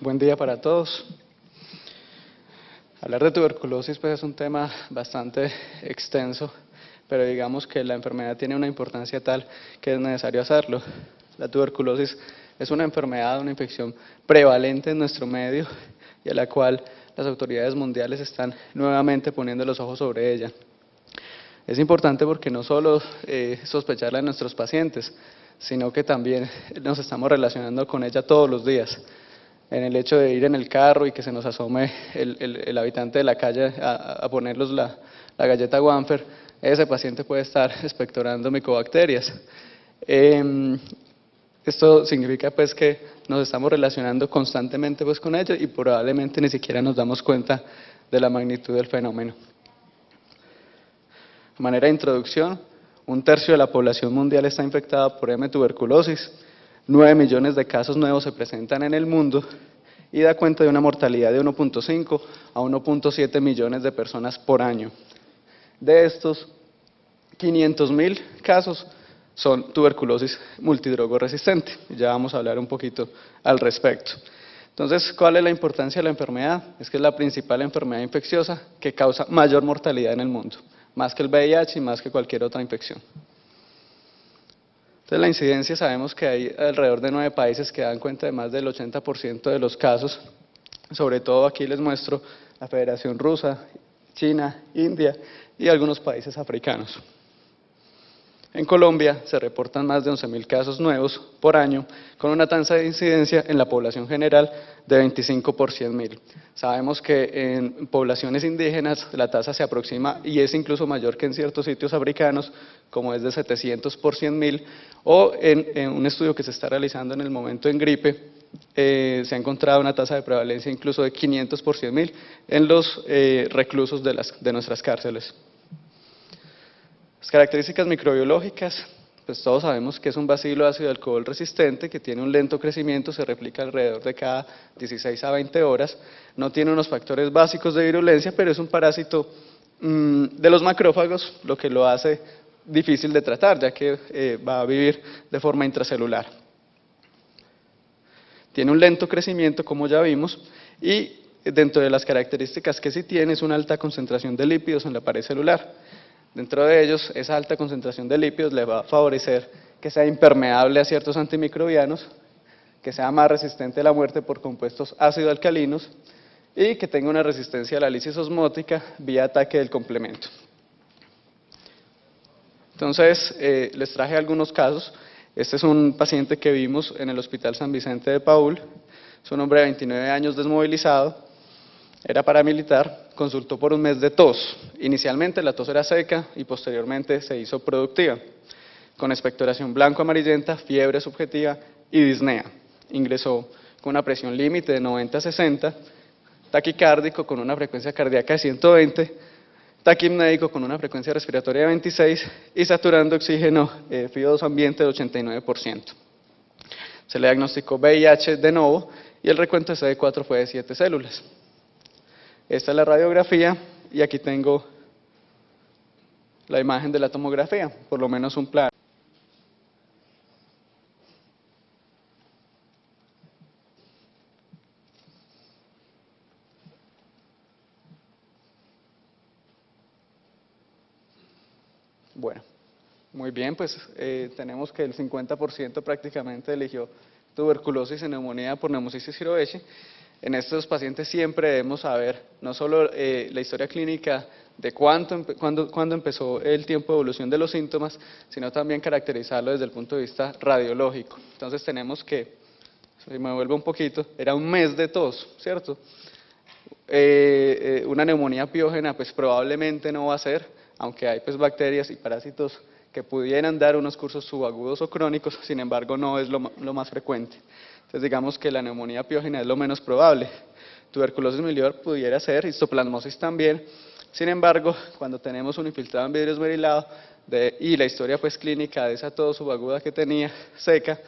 Buen día para todos. Hablar de tuberculosis pues, es un tema bastante extenso, pero digamos que la enfermedad tiene una importancia tal que es necesario hacerlo. La tuberculosis es una enfermedad, una infección prevalente en nuestro medio y a la cual las autoridades mundiales están nuevamente poniendo los ojos sobre ella. Es importante porque no solo sospecharla en nuestros pacientes, sino que también nos estamos relacionando con ella todos los días. En el hecho de ir en el carro y que se nos asome el habitante de la calle a ponernos la galleta Wafer, ese paciente puede estar expectorando micobacterias. Esto significa pues que nos estamos relacionando constantemente pues con ello y probablemente ni siquiera nos damos cuenta de la magnitud del fenómeno. De manera de introducción, 1/3 de la población mundial está infectada por M-tuberculosis, 9 millones de casos nuevos se presentan en el mundo y da cuenta de una mortalidad de 1.5 a 1.7 millones de personas por año. De estos, 500.000 casos son tuberculosis multidrogo resistente. Ya vamos a hablar un poquito al respecto. Entonces, ¿cuál es la importancia de la enfermedad? Es que es la principal enfermedad infecciosa que causa mayor mortalidad en el mundo, más que el VIH y más que cualquier otra infección. Entonces, la incidencia, sabemos que hay alrededor de 9 países que dan cuenta de más del 80% de los casos. Sobre todo aquí les muestro la Federación Rusa, China, India y algunos países africanos. En Colombia se reportan más de 11.000 casos nuevos por año, con una tasa de incidencia en la población general de 25 por 100.000. Sabemos que en poblaciones indígenas la tasa se aproxima y es incluso mayor que en ciertos sitios africanos, como es de 700 por 100.000, o en un estudio que se está realizando en el momento en gripe, se ha encontrado una tasa de prevalencia incluso de 500 por 100.000 en los reclusos de nuestras cárceles. Las características microbiológicas, pues todos sabemos que es un bacilo ácido alcohol resistente que tiene un lento crecimiento, se replica alrededor de cada 16 a 20 horas, no tiene unos factores básicos de virulencia, pero es un parásito de los macrófagos, lo que lo hace difícil de tratar, ya que va a vivir de forma intracelular. Tiene un lento crecimiento, como ya vimos, y dentro de las características que sí tiene es una alta concentración de lípidos en la pared celular. Dentro de ellos, esa alta concentración de lípidos le va a favorecer que sea impermeable a ciertos antimicrobianos, que sea más resistente a la muerte por compuestos ácido-alcalinos y que tenga una resistencia a la lisis osmótica vía ataque del complemento. Entonces, les traje algunos casos. Este es un paciente que vimos en el Hospital San Vicente de Paúl. Es un hombre de 29 años desmovilizado, era paramilitar, consultó por un mes de tos. Inicialmente la tos era seca y posteriormente se hizo productiva, con expectoración blanco-amarillenta, fiebre subjetiva y disnea. Ingresó con una presión límite de 90 a 60, taquicárdico con una frecuencia cardíaca de 120, taquipnéico con una frecuencia respiratoria de 26 y saturando oxígeno FiO2 ambiente de 89%. Se le diagnosticó VIH de novo y el recuento de CD4 fue de 7 células. Esta es la radiografía y aquí tengo la imagen de la tomografía, por lo menos un plano. Bueno, muy bien, pues tenemos que el 50% prácticamente eligió tuberculosis y neumonía por Pneumocystis jirovecii. En estos pacientes siempre debemos saber no solo la historia clínica de cuándo empezó el tiempo de evolución de los síntomas, sino también caracterizarlo desde el punto de vista radiológico. Entonces tenemos que, si me vuelvo un poquito, era un mes de tos, ¿cierto? Una neumonía piógena pues probablemente no va a ser, aunque hay pues bacterias y parásitos que pudieran dar unos cursos subagudos o crónicos, sin embargo no es lo más frecuente. Entonces digamos que la neumonía piógena es lo menos probable. Tuberculosis miliar pudiera ser, histoplasmosis también. Sin embargo, cuando tenemos un infiltrado en vidrio esmerilado y la historia pues clínica de esa tos subaguda que tenía seca,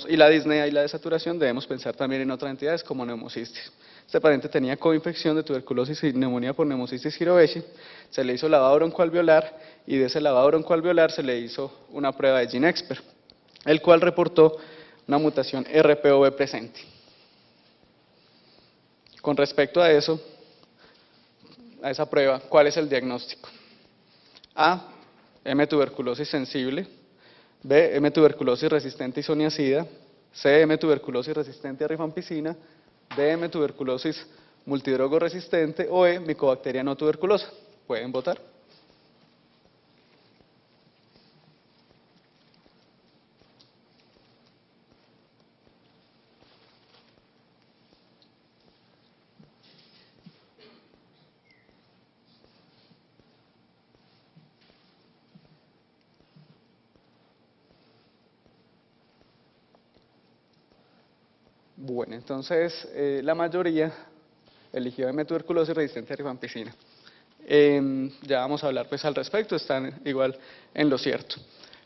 y la disnea y la desaturación, debemos pensar también en otras entidades como neumocistis. Este paciente tenía coinfección de tuberculosis y neumonía por Pneumocystis jirovecii, se le hizo lavado broncoalveolar y de ese lavado broncoalveolar se le hizo una prueba de GeneXpert, el cual reportó una mutación RPOB presente. Con respecto a eso, a esa prueba, ¿cuál es el diagnóstico? A, M. tuberculosis sensible, B, M. tuberculosis resistente a isoniazida, C, M. tuberculosis resistente a rifampicina, D, M. tuberculosis multidrogo resistente o E, micobacteria no tuberculosa. ¿Pueden votar? Bueno, entonces la mayoría eligió M. tuberculosis resistente a rifampicina. Ya vamos a hablar pues al respecto, están igual en lo cierto.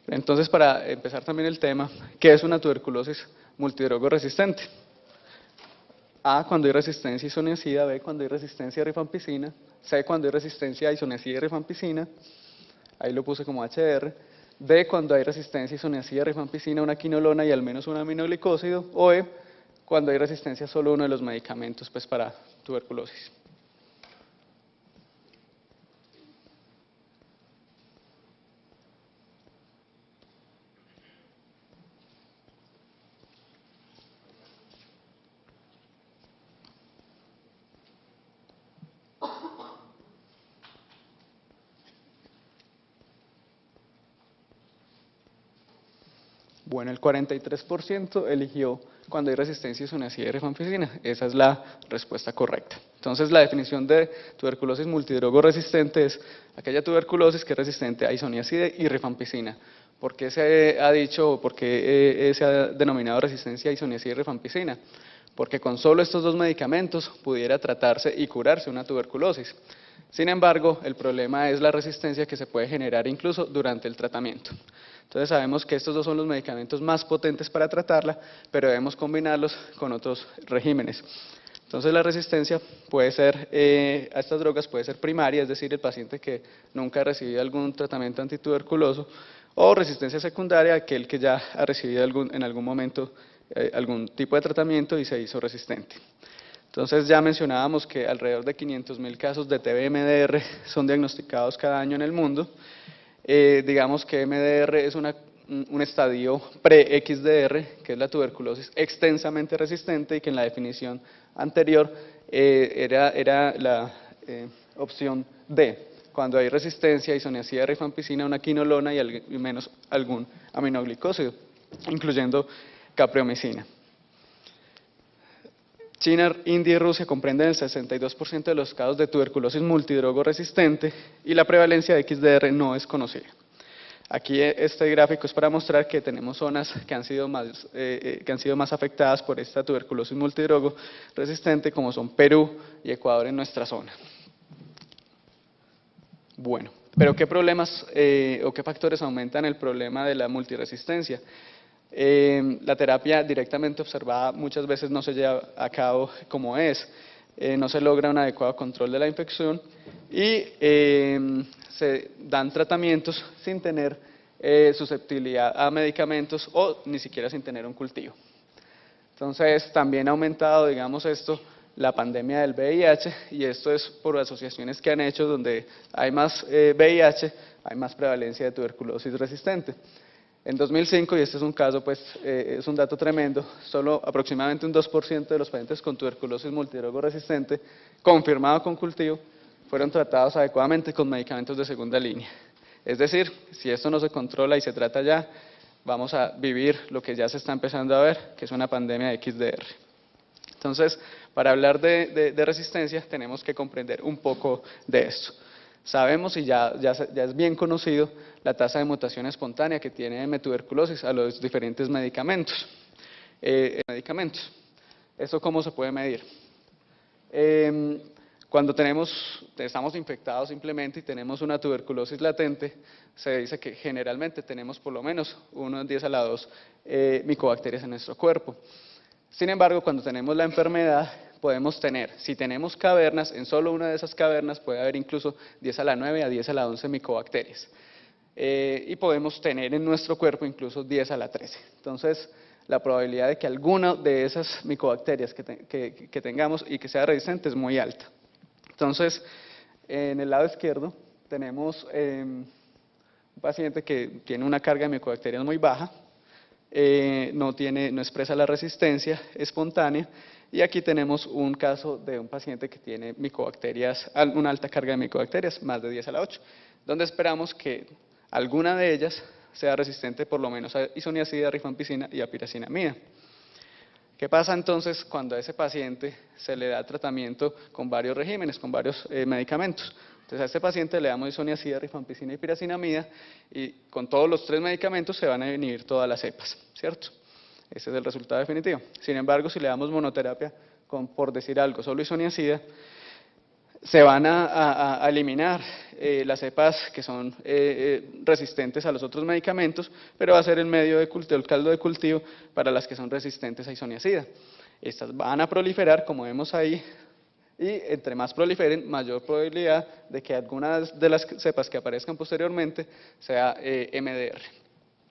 Entonces, para empezar también el tema, ¿qué es una tuberculosis multidrogo resistente? A, cuando hay resistencia a isoniazida, B, cuando hay resistencia a rifampicina, C, cuando hay resistencia a isoniazida y rifampicina, ahí lo puse como HR, D, cuando hay resistencia a isoniazida, rifampicina, una quinolona y al menos un aminoglicósido, o E, cuando hay resistencia a solo uno de los medicamentos pues, para tuberculosis. Bueno, el 43% eligió cuando hay resistencia a isoniazida y rifampicina. Esa es la respuesta correcta. Entonces, la definición de tuberculosis multidrogo resistente es aquella tuberculosis que es resistente a isoniazida y rifampicina. ¿Por qué se ha dicho o por qué se ha denominado resistencia a isoniazida y rifampicina? Porque con solo estos dos medicamentos pudiera tratarse y curarse una tuberculosis. Sin embargo, el problema es la resistencia que se puede generar incluso durante el tratamiento. Entonces sabemos que estos dos son los medicamentos más potentes para tratarla, pero debemos combinarlos con otros regímenes. Entonces la resistencia puede ser a estas drogas puede ser primaria, es decir, el paciente que nunca ha recibido algún tratamiento antituberculoso, o resistencia secundaria, aquel que ya ha recibido en algún momento algún tipo de tratamiento y se hizo resistente. Entonces ya mencionábamos que alrededor de 500.000 casos de TB-MDR son diagnosticados cada año en el mundo. Digamos que MDR es un estadio pre-XDR, que es la tuberculosis extensamente resistente y que en la definición anterior era la opción D, cuando hay resistencia a isoniazida, rifampicina, una quinolona y menos algún aminoglicósido, incluyendo capreomicina. China, India y Rusia comprenden el 62% de los casos de tuberculosis multidrogo resistente y la prevalencia de XDR no es conocida. Aquí este gráfico es para mostrar que tenemos zonas que han sido más afectadas por esta tuberculosis multidrogo resistente, como son Perú y Ecuador en nuestra zona. Bueno, pero ¿qué problemas o qué factores aumentan el problema de la multiresistencia? La terapia directamente observada muchas veces no se lleva a cabo como es, no se logra un adecuado control de la infección y se dan tratamientos sin tener susceptibilidad a medicamentos o ni siquiera sin tener un cultivo. Entonces también ha aumentado, digamos esto, la pandemia del VIH y esto es por asociaciones que han hecho donde hay más VIH, hay más prevalencia de tuberculosis resistente. En 2005, y este es un caso, pues es un dato tremendo, solo aproximadamente un 2% de los pacientes con tuberculosis multidrogo resistente, confirmado con cultivo, fueron tratados adecuadamente con medicamentos de segunda línea. Es decir, si esto no se controla y se trata ya, vamos a vivir lo que ya se está empezando a ver, que es una pandemia de XDR. Entonces, para hablar de resistencia, tenemos que comprender un poco de esto. Sabemos y ya es bien conocido la tasa de mutación espontánea que tiene M-tuberculosis a los diferentes medicamentos. ¿Esto cómo se puede medir? Cuando estamos infectados simplemente y tenemos una tuberculosis latente, se dice que generalmente tenemos por lo menos 1 en 10 a la 2 micobacterias en nuestro cuerpo. Sin embargo, cuando tenemos la enfermedad, podemos tener, si tenemos cavernas, en solo una de esas cavernas puede haber incluso 10 a la 9 a 10 a la 11 micobacterias. Y podemos tener en nuestro cuerpo incluso 10 a la 13. Entonces, la probabilidad de que alguna de esas micobacterias que tengamos y que sea resistente es muy alta. Entonces, en el lado izquierdo tenemos un paciente que tiene una carga de micobacterias muy baja, no expresa la resistencia espontánea, y aquí tenemos un caso de un paciente que tiene una alta carga de micobacterias, más de 10 a la 8, donde esperamos que alguna de ellas sea resistente por lo menos a isoniazida, rifampicina y a piracinamida. ¿Qué pasa entonces cuando a ese paciente se le da tratamiento con varios regímenes, con varios medicamentos? Entonces a este paciente le damos isoniazida, rifampicina y piracinamida, y con todos los 3 medicamentos se van a inhibir todas las cepas, ¿cierto? Ese es el resultado definitivo. Sin embargo, si le damos monoterapia con, por decir algo, solo isoniazida, se van a eliminar las cepas que son resistentes a los otros medicamentos, pero va a ser el medio de cultivo, el caldo de cultivo para las que son resistentes a isoniazida. Estas van a proliferar, como vemos ahí, y entre más proliferen, mayor probabilidad de que alguna de las cepas que aparezcan posteriormente sea MDR,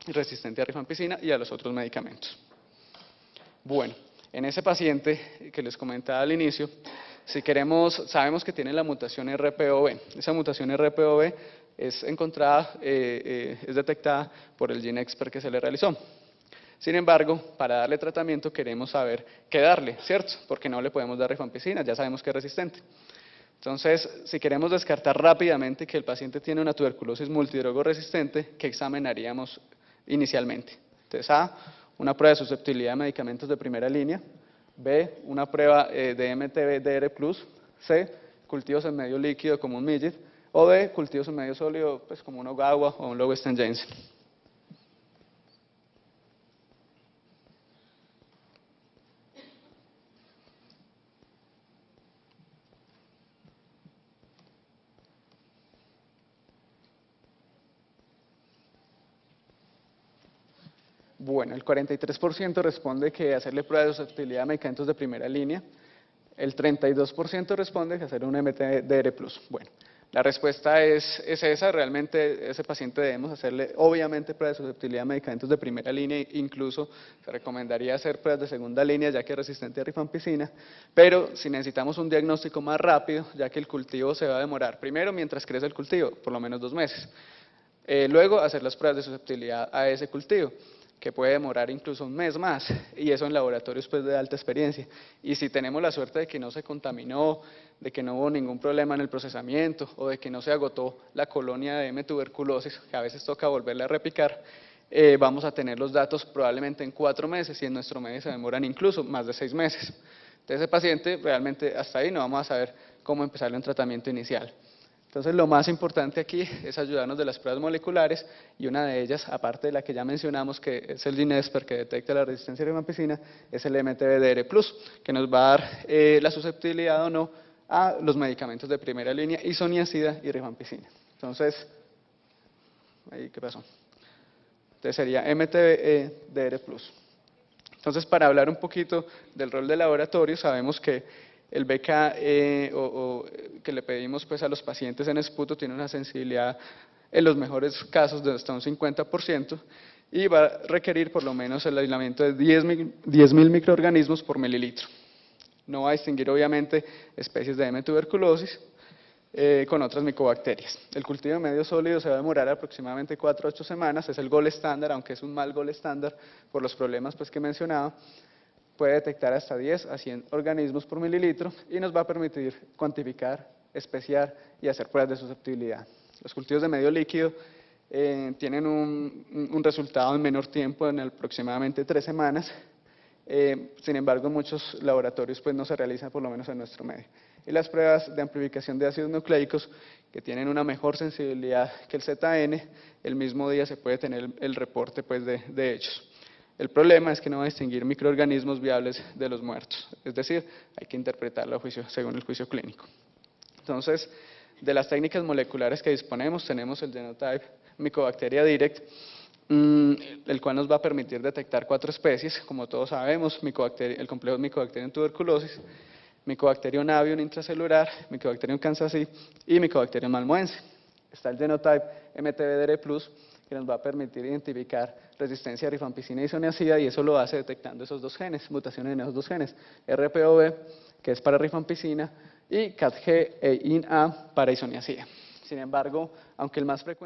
resistente a rifampicina y a los otros medicamentos. Bueno, en ese paciente que les comentaba al inicio, sabemos que tiene la mutación RPOB. Esa mutación RPOB es detectada por el GeneXpert que se le realizó. Sin embargo, para darle tratamiento queremos saber qué darle, ¿cierto? Porque no le podemos dar rifampicina, ya sabemos que es resistente. Entonces, si queremos descartar rápidamente que el paciente tiene una tuberculosis multidrogoresistente, ¿qué examen haríamos inicialmente? Entonces, A, una prueba de susceptibilidad a medicamentos de primera línea; B, una prueba de MTBDR+; C, cultivos en medio líquido como un midget; o D, cultivos en medio sólido, pues como un Ogawa o un Lowenstein-Janssen. Bueno, el 43% responde que hacerle prueba de susceptibilidad a medicamentos de primera línea, el 32% responde que hacer un MTBDR+. Bueno, la respuesta es esa. Realmente ese paciente debemos hacerle obviamente prueba de susceptibilidad a medicamentos de primera línea, incluso se recomendaría hacer pruebas de segunda línea ya que es resistente a rifampicina, pero si necesitamos un diagnóstico más rápido, ya que el cultivo se va a demorar, primero mientras crece el cultivo, por lo menos 2 meses, luego hacer las pruebas de susceptibilidad a ese cultivo, que puede demorar incluso 1 mes más, y eso en laboratorios pues de alta experiencia. Y si tenemos la suerte de que no se contaminó, de que no hubo ningún problema en el procesamiento, o de que no se agotó la colonia de M tuberculosis, que a veces toca volverle a repicar, vamos a tener los datos probablemente en 4 meses, y en nuestro medio se demoran incluso más de 6 meses. Entonces ese paciente realmente hasta ahí no vamos a saber cómo empezarle un tratamiento inicial. Entonces, lo más importante aquí es ayudarnos de las pruebas moleculares, y una de ellas, aparte de la que ya mencionamos, que es el GeneXpert, que detecta la resistencia a rifampicina, es el MTBDR+, que nos va a dar la susceptibilidad o no a los medicamentos de primera línea, isoniazida y rifampicina. Entonces, ¿qué pasó? Entonces sería MTBDR+. Entonces, para hablar un poquito del rol del laboratorio, sabemos que el BK que le pedimos pues a los pacientes en esputo tiene una sensibilidad en los mejores casos de hasta un 50%, y va a requerir por lo menos el aislamiento de 10.000 microorganismos por mililitro. No va a distinguir obviamente especies de M tuberculosis con otras micobacterias. El cultivo de medio sólido se va a demorar aproximadamente 4 a 8 semanas, es el gold estándar, aunque es un mal gold estándar por los problemas pues que mencionaba. Puede detectar hasta 10 a 100 organismos por mililitro y nos va a permitir cuantificar, especiar y hacer pruebas de susceptibilidad. Los cultivos de medio líquido tienen un resultado en menor tiempo, en aproximadamente 3 semanas. Sin embargo, en muchos laboratorios pues no se realizan, por lo menos en nuestro medio. Y las pruebas de amplificación de ácidos nucleicos, que tienen una mejor sensibilidad que el ZN, el mismo día se puede tener el reporte pues de hechos. El problema es que no va a distinguir microorganismos viables de los muertos, es decir, hay que interpretarlo según el juicio clínico. Entonces, de las técnicas moleculares que disponemos, tenemos el Genotype Mycobacteria Direct, el cual nos va a permitir detectar 4 especies, como todos sabemos: el complejo Mycobacterium tuberculosis, Mycobacterium avium intracelular, Mycobacterium kansasi y Mycobacterium malmoense. está el genotype MTBDR+, que nos va a permitir identificar resistencia a rifampicina y isoniazida, y eso lo hace detectando esos dos genes, mutaciones en esos dos genes, RPOB, que es para rifampicina, y CATG e INA para isoniazida. Sin embargo, aunque el más frecuente